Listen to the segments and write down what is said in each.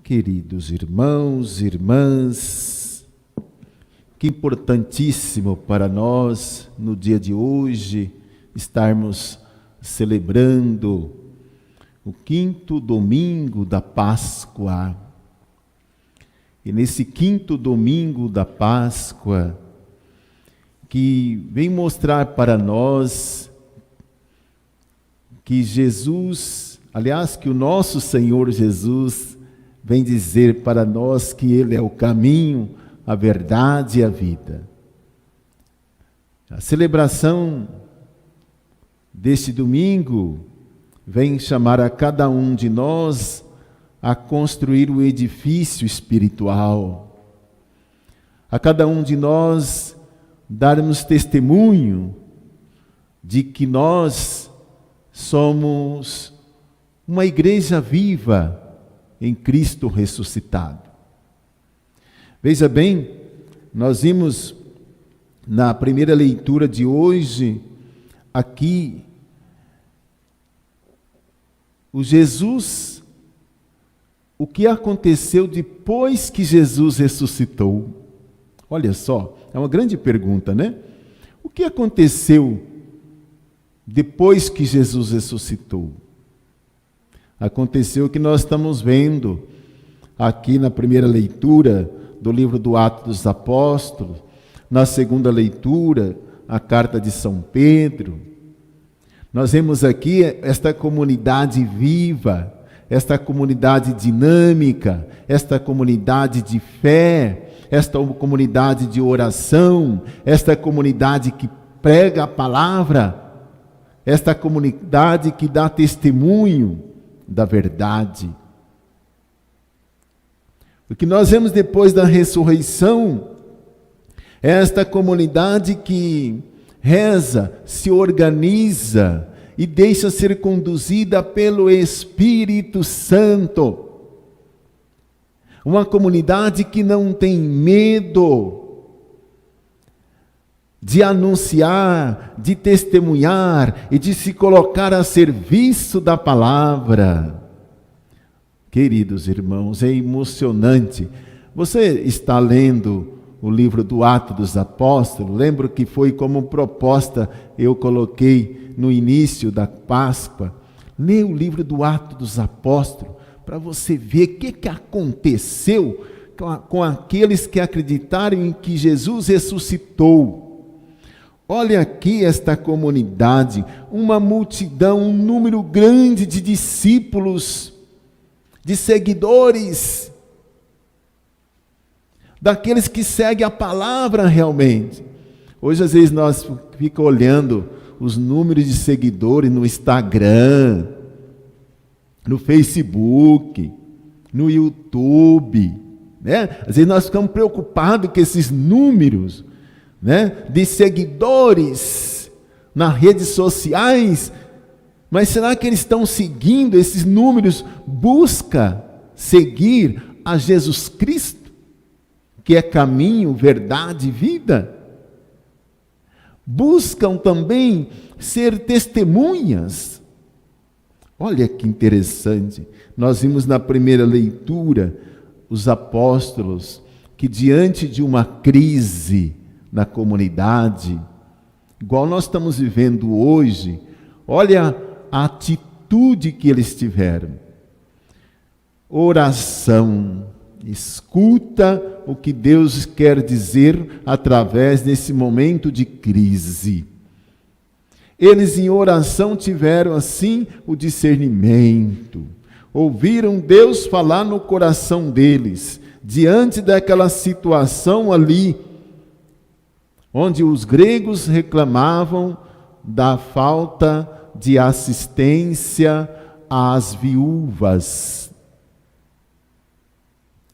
Queridos irmãos, irmãs, que importantíssimo para nós, no dia de hoje, estarmos celebrando o 5º domingo da Páscoa. E nesse 5º domingo da Páscoa, que vem mostrar para nós que Jesus, aliás, que o nosso Senhor Jesus vem dizer para nós que Ele é o caminho, a verdade e a vida. A celebração deste domingo vem chamar a cada um de nós a construir o edifício espiritual. A cada um de nós darmos testemunho de que nós somos uma igreja viva em Cristo ressuscitado. Veja bem, nós vimos na primeira leitura de hoje, aqui, o que aconteceu depois que Jesus ressuscitou. Olha só, é uma grande pergunta, né? O que aconteceu depois que Jesus ressuscitou? Aconteceu o que nós estamos vendo aqui na primeira leitura do livro do Atos dos Apóstolos, na segunda leitura, a carta de São Pedro. Nós vemos aqui esta comunidade viva, esta comunidade dinâmica, esta comunidade de fé, esta comunidade de oração, esta comunidade que prega a palavra, esta comunidade que dá testemunho da verdade. O que nós vemos depois da ressurreição é esta comunidade que reza, se organiza e deixa ser conduzida pelo Espírito Santo. Uma comunidade que não tem medo de anunciar, de testemunhar e de se colocar a serviço da palavra. Queridos irmãos, é emocionante. Você está lendo o livro do Atos dos Apóstolos? Lembro que foi como proposta, eu coloquei no início da Páscoa. Lê o livro do Atos dos Apóstolos, para você ver o que aconteceu com aqueles que acreditaram em que Jesus ressuscitou. Olha aqui esta comunidade, uma multidão, um número grande de discípulos, de seguidores, daqueles que seguem a palavra realmente. Hoje, às vezes, nós ficamos olhando os números de seguidores no Instagram, no Facebook, no YouTube, né? Às vezes nós ficamos preocupados com esses números, né, de seguidores nas redes sociais, mas será que eles estão seguindo esses números? Busca seguir a Jesus Cristo, que é caminho, verdade e vida? Buscam também ser testemunhas. Olha que interessante, nós vimos na primeira leitura os apóstolos que diante de uma crise na comunidade, igual nós estamos vivendo hoje, olha a atitude que eles tiveram. Oração, escuta o que Deus quer dizer através desse momento de crise. Eles em oração tiveram assim o discernimento, ouviram Deus falar no coração deles, diante daquela situação ali, onde os gregos reclamavam da falta de assistência às viúvas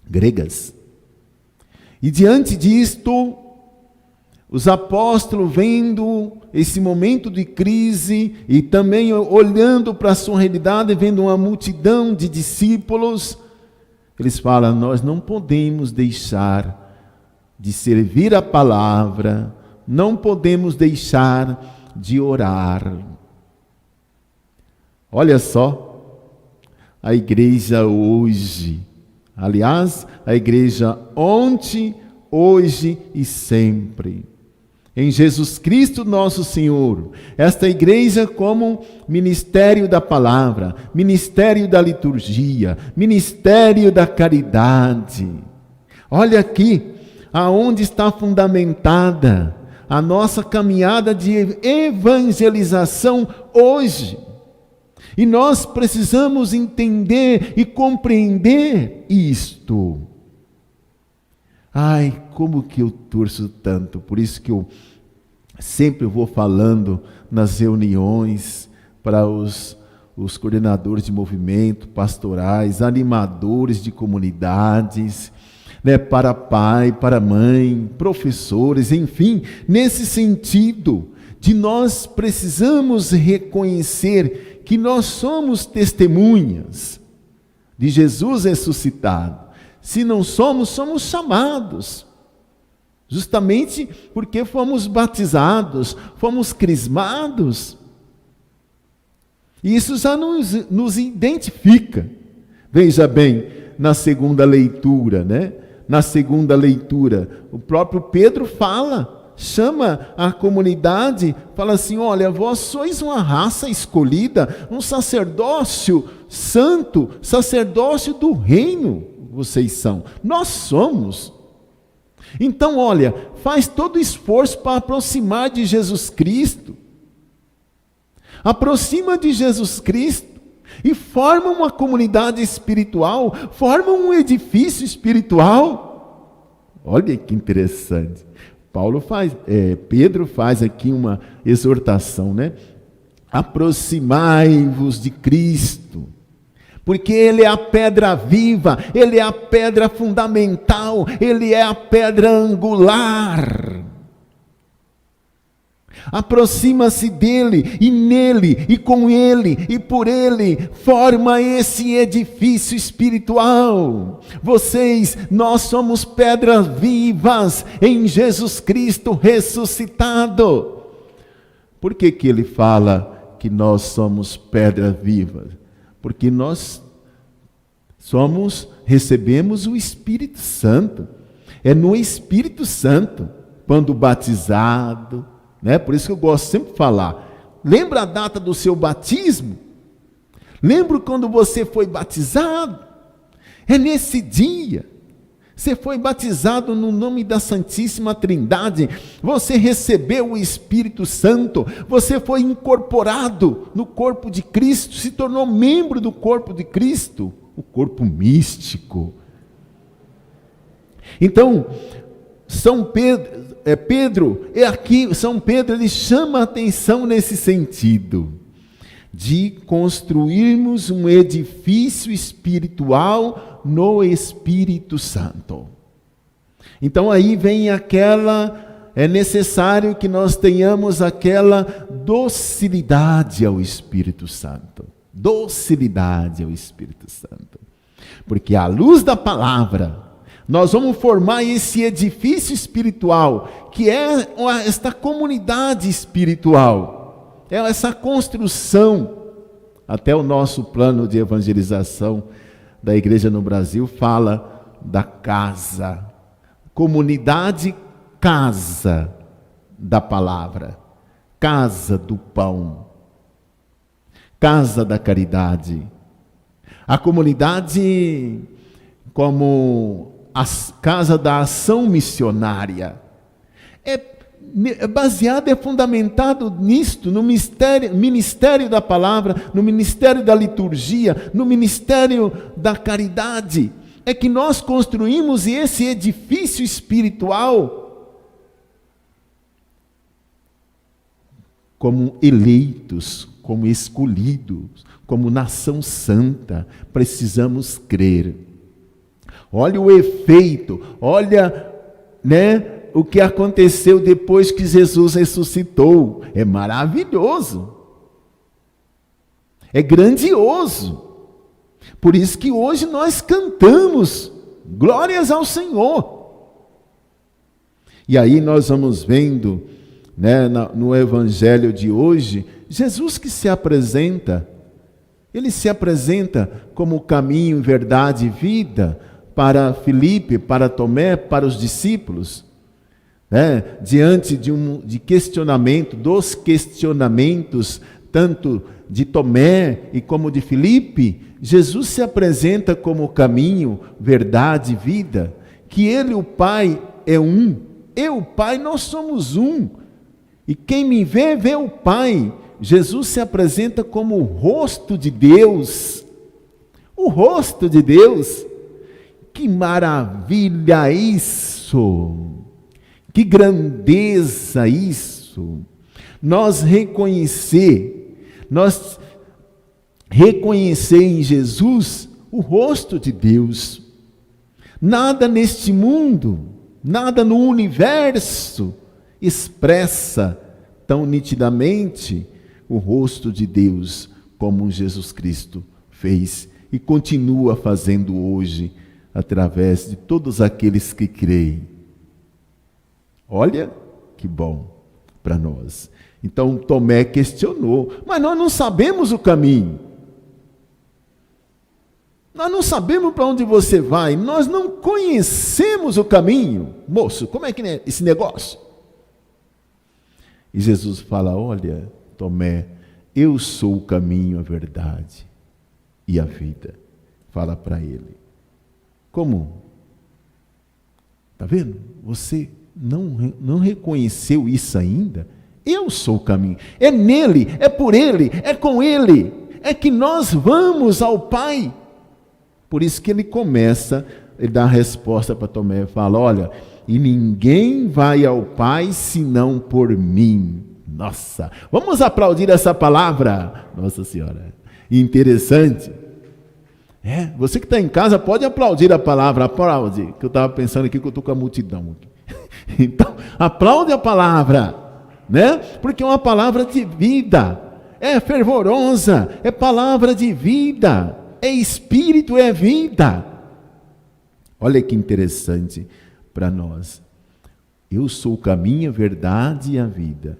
gregas. E diante disto, os apóstolos, vendo esse momento de crise e também olhando para a sua realidade, vendo uma multidão de discípulos, eles falam: nós não podemos deixar de servir a palavra, não podemos deixar de orar. Olha só, a igreja hoje, Aliás, a igreja ontem, hoje e sempre. Em Jesus Cristo nosso Senhor, esta igreja como ministério da palavra, ministério da liturgia, ministério da caridade. Olha aqui, aonde está fundamentada a nossa caminhada de evangelização hoje. E nós precisamos entender e compreender isto. Ai, como que eu torço tanto, por isso que eu sempre vou falando nas reuniões para os coordenadores de movimento, pastorais, animadores de comunidades, né, para pai, para mãe, professores, enfim, nesse sentido de nós precisamos reconhecer que nós somos testemunhas de Jesus ressuscitado. Se não somos, somos chamados. Justamente porque fomos batizados, fomos crismados. E isso já nos identifica. Veja bem, na segunda leitura, né? Na segunda leitura, o próprio Pedro chama a comunidade, fala assim: olha, vós sois uma raça escolhida, um sacerdócio santo, sacerdócio do reino, vocês são, nós somos. Então, olha, faz todo esforço para aproximar de Jesus Cristo. Aproxima de Jesus Cristo e forma uma comunidade espiritual, forma um edifício espiritual. Olha que interessante. Pedro faz aqui uma exortação, né? Aproximai-vos de Cristo, porque Ele é a pedra viva, Ele é a pedra fundamental, Ele é a pedra angular. Aproxima-se dele, e nele, e com ele, e por ele, forma esse edifício espiritual. Nós somos pedras vivas em Jesus Cristo ressuscitado. Por que ele fala que nós somos pedras vivas? Porque nós recebemos o Espírito Santo. É no Espírito Santo, quando batizado, né? Por isso que eu gosto sempre de falar. Lembra a data do seu batismo? Lembra quando você foi batizado? É nesse dia. Você foi batizado no nome da Santíssima Trindade. Você recebeu o Espírito Santo. Você foi incorporado no corpo de Cristo. Se tornou membro do corpo de Cristo. O corpo místico. Então, São Pedro, ele chama a atenção nesse sentido, de construirmos um edifício espiritual no Espírito Santo. Então aí vem é necessário que nós tenhamos aquela docilidade ao Espírito Santo. Docilidade ao Espírito Santo. Porque à luz da palavra, nós vamos formar esse edifício espiritual, que é esta comunidade espiritual, é essa construção. Até o nosso plano de evangelização da igreja no Brasil fala da casa, comunidade casa da palavra, casa do pão, casa da caridade. A comunidade como a casa da ação missionária, é baseado, é fundamentado nisto, no ministério da palavra, no ministério da liturgia, no ministério da caridade. É que nós construímos esse edifício espiritual como eleitos, como escolhidos, como nação santa. Precisamos crer. Olha o efeito, olha, né, o que aconteceu depois que Jesus ressuscitou. É maravilhoso, é grandioso. Por isso que hoje nós cantamos glórias ao Senhor. E aí nós vamos vendo, né, no evangelho de hoje, Jesus que se apresenta, ele se apresenta como caminho, verdade e vida, para Filipe, para Tomé, para os discípulos, diante de questionamento, dos questionamentos, tanto de Tomé e como de Filipe, Jesus se apresenta como o caminho, verdade e vida, que Ele, o Pai, é um. Eu, o Pai, nós somos um. E quem me vê, vê o Pai. Jesus se apresenta como o rosto de Deus. O rosto de Deus. Que maravilha isso! Que grandeza isso! Nós reconhecer em Jesus o rosto de Deus. Nada neste mundo, nada no universo expressa tão nitidamente o rosto de Deus como Jesus Cristo fez e continua fazendo hoje através de todos aqueles que creem. Olha que bom para nós. Então Tomé questionou, mas nós não sabemos o caminho. Nós não sabemos para onde você vai, nós não conhecemos o caminho. Moço, como é que é esse negócio? E Jesus fala, olha, Tomé, eu sou o caminho, a verdade e a vida. Fala para ele. Como? Está vendo? Você não reconheceu isso ainda? Eu sou o caminho. É nele, é por ele, é com ele. É que nós vamos ao Pai. Por isso que ele começa, ele dá a resposta para Tomé e fala, olha, e ninguém vai ao Pai senão por mim. Nossa, vamos aplaudir essa palavra. Nossa Senhora, interessante. Você que está em casa pode aplaudir a palavra, aplaude, que eu estava pensando aqui que eu estou com a multidão aqui. Então, aplaude a palavra, porque é uma palavra de vida, é fervorosa, é palavra de vida, é espírito, é vida. Olha que interessante para nós. Eu sou o caminho, a verdade e a vida.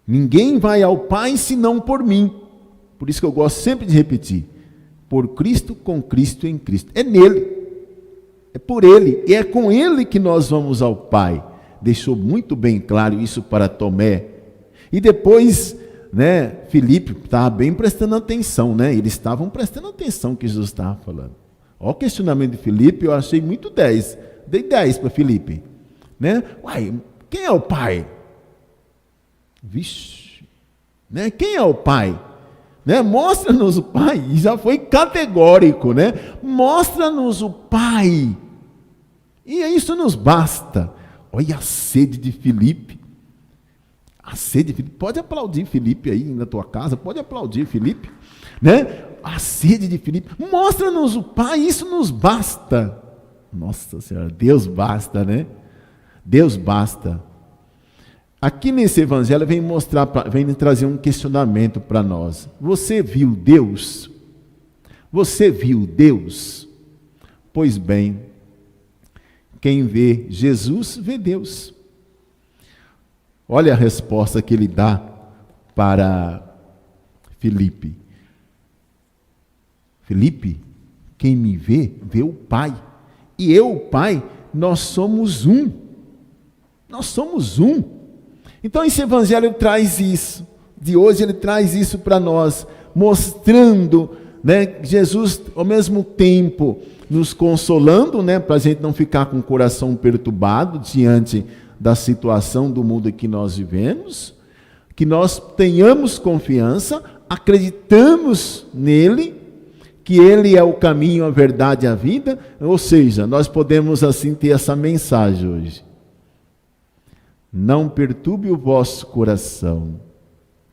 Ninguém vai ao Pai senão por mim. Por isso que eu gosto sempre de repetir. Por Cristo, com Cristo, em Cristo. É nele. É por ele. E é com ele que nós vamos ao Pai. Deixou muito bem claro isso para Tomé. E depois, Filipe estava bem prestando atenção, Eles estavam prestando atenção no que Jesus estava falando. Olha o questionamento de Filipe, eu achei muito 10. Dei 10 para Filipe. Uai, quem é o Pai? Vixe, quem é o Pai? Mostra-nos o Pai. E já foi categórico, Mostra-nos o Pai. E isso nos basta. Olha a sede de Filipe. A sede de Filipe. Pode aplaudir Filipe aí na tua casa. Pode aplaudir Filipe. A sede de Filipe. Mostra-nos o Pai. Isso nos basta. Nossa Senhora, Deus basta, Deus basta. Aqui nesse evangelho vem trazer um questionamento para nós. Você viu Deus? Você viu Deus? Pois bem, quem vê Jesus, vê Deus. Olha a resposta que ele dá para Filipe. Filipe, quem me vê, vê o Pai. E eu, o Pai, nós somos um. Nós somos um. Então esse evangelho traz isso. De hoje ele traz isso para nós, mostrando, Jesus ao mesmo tempo nos consolando, para a gente não ficar com o coração perturbado diante da situação do mundo que nós vivemos, que nós tenhamos confiança, acreditamos nele, que ele é o caminho, a verdade e a vida, ou seja, nós podemos assim ter essa mensagem hoje. Não perturbe o vosso coração.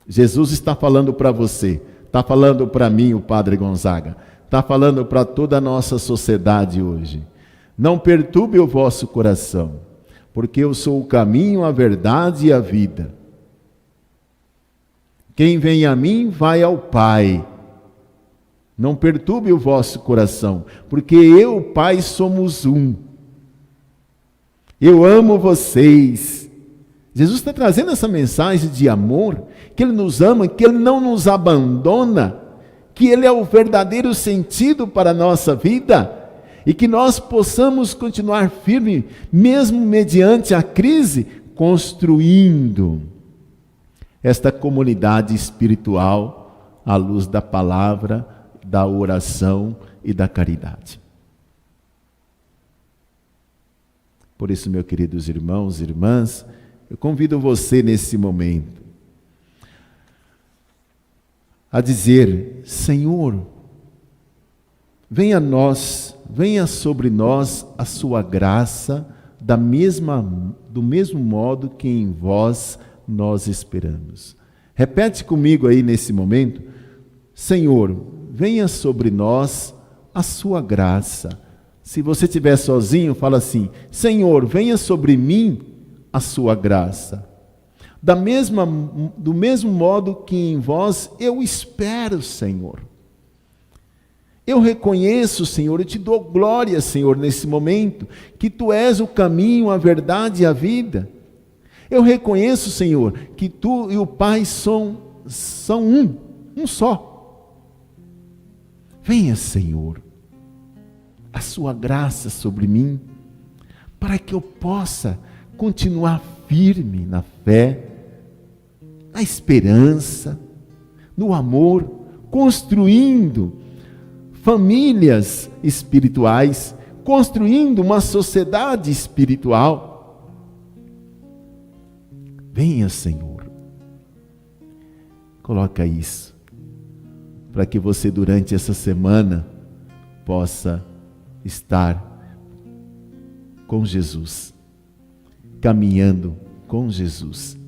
Jesus está falando para você, está falando para mim, o Padre Gonzaga, está falando para toda a nossa sociedade hoje. Não perturbe o vosso coração, porque eu sou o caminho, a verdade e a vida. Quem vem a mim vai ao Pai. Não perturbe o vosso coração, porque eu, o Pai, somos um. Eu amo vocês. Jesus está trazendo essa mensagem de amor, que Ele nos ama, que Ele não nos abandona, que Ele é o verdadeiro sentido para a nossa vida. e que nós possamos continuar firme, mesmo mediante a crise, construindo esta comunidade espiritual à luz da palavra, da oração e da caridade. Por isso, meus queridos irmãos e irmãs, eu convido você nesse momento a dizer: Senhor, venha sobre nós a sua graça, do mesmo modo que em vós nós esperamos. Repete comigo aí nesse momento: Senhor, venha sobre nós a sua graça. Se você estiver sozinho, fala assim: Senhor, venha sobre mim a sua graça. Do mesmo modo que em vós eu espero, Senhor. Eu reconheço, Senhor, eu te dou glória, Senhor, nesse momento, que Tu és o caminho, a verdade e a vida. Eu reconheço, Senhor, que Tu e o Pai são um só. Venha, Senhor, a Sua graça sobre mim, para que eu possa continuar firme na fé, na esperança, no amor, construindo famílias espirituais, construindo uma sociedade espiritual. Venha, Senhor. Coloca isso, para que você durante essa semana possa estar com Jesus, caminhando com Jesus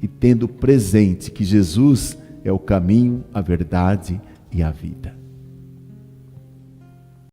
e tendo presente que Jesus é o caminho, a verdade e a vida.